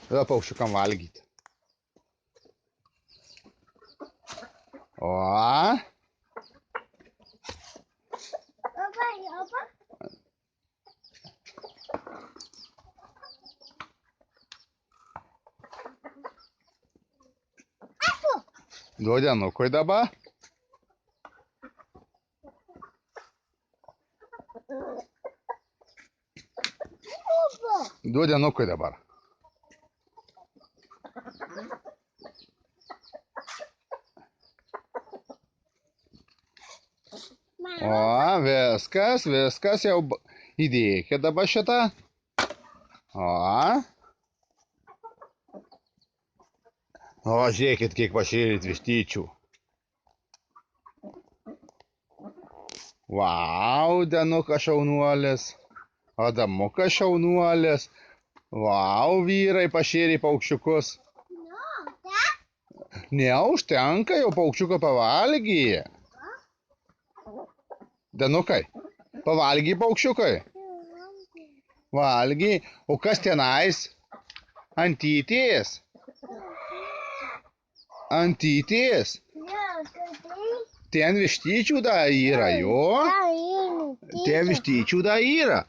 Duoda paukščiukam valgyti. O. Duodi anukui dabar. Duodi anukui dabar. O, viskas jau įdėkit dabar šitą. O. O, žiūrėkit, kiek pašėrėt vištyčių. Vau, Danukas šaunuolis. Adamukas šaunuolis. Vau, vyrai pašėrė paukščiukus. Neužtenka, jau paukščiuką pavalgė. Danukai, pavalgė paukščiukai? Valgė. O kas tenais? Antytės? Antytės? Ten vištyčių dar yra, jo? Ten vištyčių dar yra.